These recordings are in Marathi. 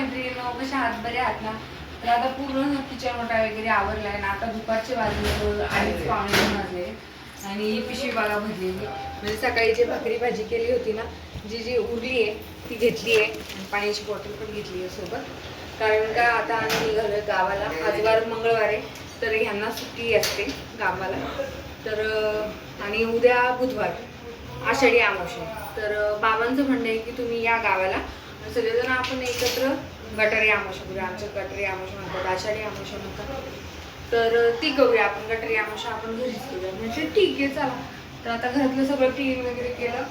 मैत्रिणींनो, कशा हात बरे आहात ना? तर आता पूर्ण किचन ओटा वगैरे आवरलाय ना. आता दुपारचे वाजले 2:30 आणि ही पिशवी बघा भरलेली. म्हणजे सकाळी जी भाकरी भाजी केली होती ना, जी उरली आहे ती घेतली आहे आणि पाण्याची बॉटल पण घेतली आहे सोबत. कारण का आता आम्ही निघालोय गावाला. आज वार मंगळवार आहे, तर ह्यांना सुट्टी असते गावाला. तर आणि उद्या बुधवार आषाढी अमावस्या. तर बाबांचं म्हणणं आहे की तुम्ही या गावाला, सगळेजण आपण एकत्र गटारी अमावस्या करूया. आमच्या गटारी अमावस्या म्हणतात, आषाढी अमावस्या म्हणतात. तर ती करूया आपण, गटारी अमावस्या आपण घरीच करूया. म्हणजे ठीक आहे चला. तर आता घरातलं सगळं क्लीन वगैरे केलं,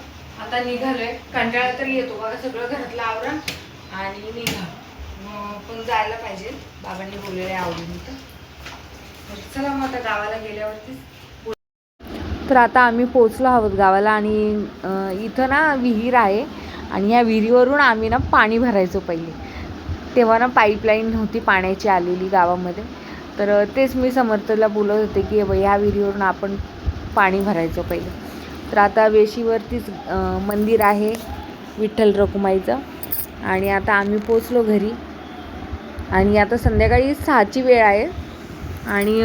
आता निघालोय. कंटाळा तर येतो बघा, सगळं घरातलं आवरण आणि निघा. पण जायला पाहिजे, बाबांनी बोललेले आवडून. तर चला मग आता गावाला गेल्यावरतीच. तर आता आम्ही पोचलो आहोत गावाला आणि इथं ना विहीर आहे आणि या विहिरीवरून आम्ही ना पाणी भरायचो पहिले. तेव्हा ना पाईपलाईन नव्हती पाण्याची आलेली गावामध्ये. तर तेच मी समर्थला बोलत होते की ह्या विहिरीवरून आपण पाणी भरायचो पहिले. तर आता वेशीवरतीच मंदिर आहे विठ्ठल रखुमाईचं. आणि आता आम्ही पोचलो घरी आणि आता संध्याकाळी 6ची वेळ आहे आणि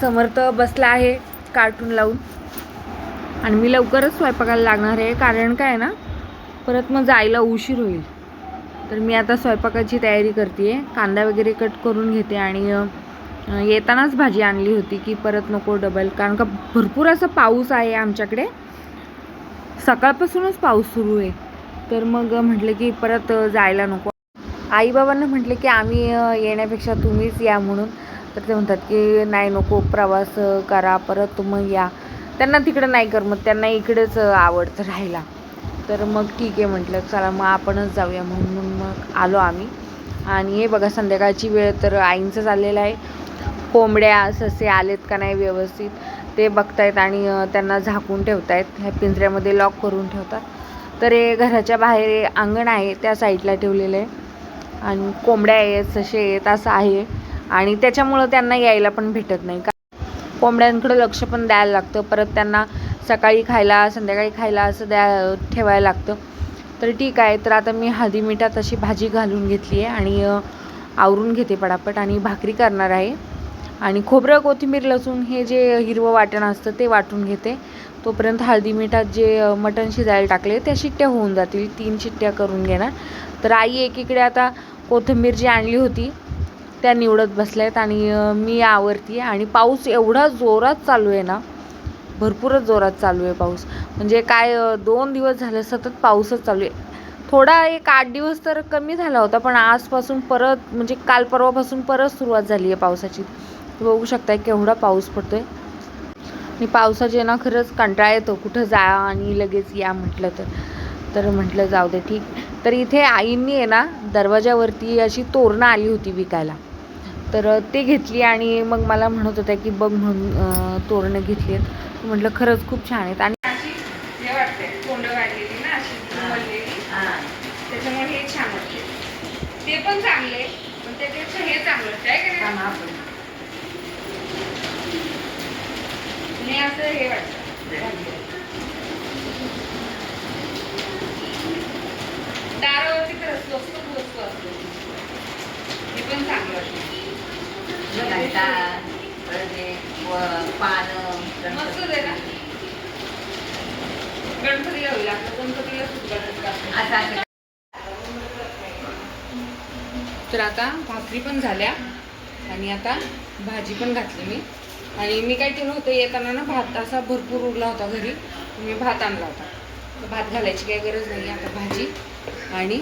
समर्थ बसला आहे कार्टून लावून. आणि मी लवकरच स्वयंपाकाला लागणार आहे, कारण काय ना परत मग जायला उशीर होईल. तर मी आता स्वयंपाकाची तयारी करते आहे. कांदा वगैरे कट करून घेते आणि येतानाच भाजी आणली होती की परत नको डबल, कारण का भरपूर असा पाऊस आहे आमच्याकडे. सकाळपासूनच पाऊस सुरू आहे. तर मग म्हटलं की परत जायला नको. आईबाबांना म्हटलं की आम्ही येण्यापेक्षा तुम्हीच या म्हणून. तर ते म्हणतात की नाही नको, प्रवास करा परत मग या. त्यांना तिकडं नाही करमत, त्यांना इकडेच आवडतं राहायला. तर मग ठीक आहे म्हटलं चला मग आपणच जाऊया म्हणून मग आलो आम्ही. आणि हे बघा संध्याकाळची वेळ, तर आईंचं चाललेलं आहे कोंबड्या ससे आलेत का नाही व्यवस्थित ते बघतायत आणि त्यांना झाकून ठेवतायत. ह्या पिंजऱ्यामध्ये लॉक करून ठेवतात. तर हे घराच्या बाहेर अंगण आहे त्या साईडला ठेवलेलं आहे आणि कोंबड्या आहेत ससे आहेत असं आहे. आणि त्याच्यामुळं त्यांना यायला पण भेटत नाही. कोंबड्यांकडं लक्ष पण द्यायला लागतं, परत त्यांना सकाळी खायला संध्याकाळी खायला असं ठेवायला लागतं. तर ठीक आहे. तर आता मी हळदी मिठात अशी भाजी घालून घेतली आहे आणि आवरून घेते पटापट आणि भाकरी करणार आहे. आणि खोबरं कोथिंबीर लसूण हे जे हिरवं वाटण असतं ते वाटून घेते. तोपर्यंत हळदी मिठात जे मटण शिजायला टाकले त्या शिट्ट्या होऊन जातील. 3 शिट्ट्या करून घेणार. तर आई एकीकडे आता कोथिंबीर जी आणली होती त्या निवडत बसल्यात आणि मी आवरती. आणि पाऊस एवढा जोरात चालू आहे ना, भरपूरच जोरात चालू आहे पाऊस. म्हणजे काय 2 दिवस झाले सतत पाऊसच चालू आहे. थोडा एक 8 दिवस तर कमी झाला होता, पण आजपासून परत म्हणजे काल परवापासून परत सुरुवात झाली आहे पावसाची. बघू शकताय केवढा पाऊस पडतोय. आणि पावसाचे ना खरंच कंटाळा येतो कुठं जा आणि लगेच या म्हटलं तर म्हटलं जाऊ दे ठीक. तर इथे आईंनी आहे ना दरवाजावरती अशी तोरणं आली होती विकायला. तर ते घेतली आणि मग मला म्हणत होत्या की बघ म्हणून तोरणं घेतली आहेत. म्हटलं खरंच खूप छान आहेत. आणि हे वाटते तोंड वाढलेली ना अशी त्याच्यामुळे हे छान वाटते. ते पण चांगले पण त्यापेक्षा हे चांगलं आहे का नाही. हे असं हे वाटतं दारावरती तर स्वस्त असतो. हे पण चांगलं वाटतं. मस्त आहे ना. गणपतीला होईल आपलं, गणपतीला सुद्धा. तर आता भाकरी पण झाल्या आणि आता भाजी पण घातली मी. आणि मी काय केलं होतं येताना ना भात असा भरपूर उरला होता घरी, मी भात आणला होता. तर भात घालायची काही गरज नाही. आता भाजी आणि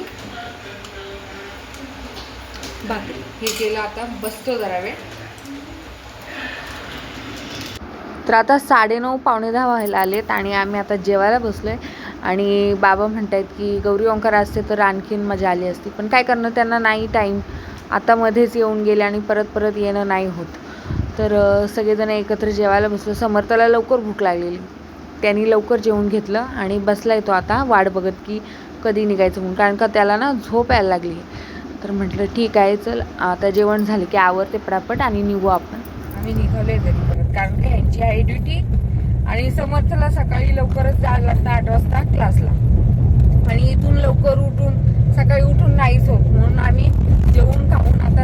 भाकरी हे केलं. आता बसतो जरा वेळ. तर आता 9:30 पावणे 10 व्हायला आलेत आणि आम्ही आता जेवायला बसलोय. आणि बाबा म्हणतायत की गौरी ओंकार असते तर आणखीन मजा आली असती, पण काय करणं त्यांना नाही टाईम. आता मध्येच येऊन गेले आणि परत येणं नाही होत. तर सगळेजण एकत्र जेवायला बसलो. समर्थाला लवकर भूक लागलेली, त्यांनी लवकर जेवून घेतलं आणि बसलाय तो आता वाट बघत की कधी निघायचं म्हणून, कारण का त्याला ना झोप यायला लागली. तर म्हटलं ठीक आहे चल आता जेवण झालं की आवरते पटापट आणि निघू आपण. आम्ही निघालोय घरी परत, कारण का ह्यांची आहे ड्युटी आणि समर्थला सकाळी लवकरच जायला लागतं 8 वाजता क्लासला. आणि इथून लवकर उठून सकाळी उठून नाहीच होत, म्हणून आम्ही जेवून खाऊन आता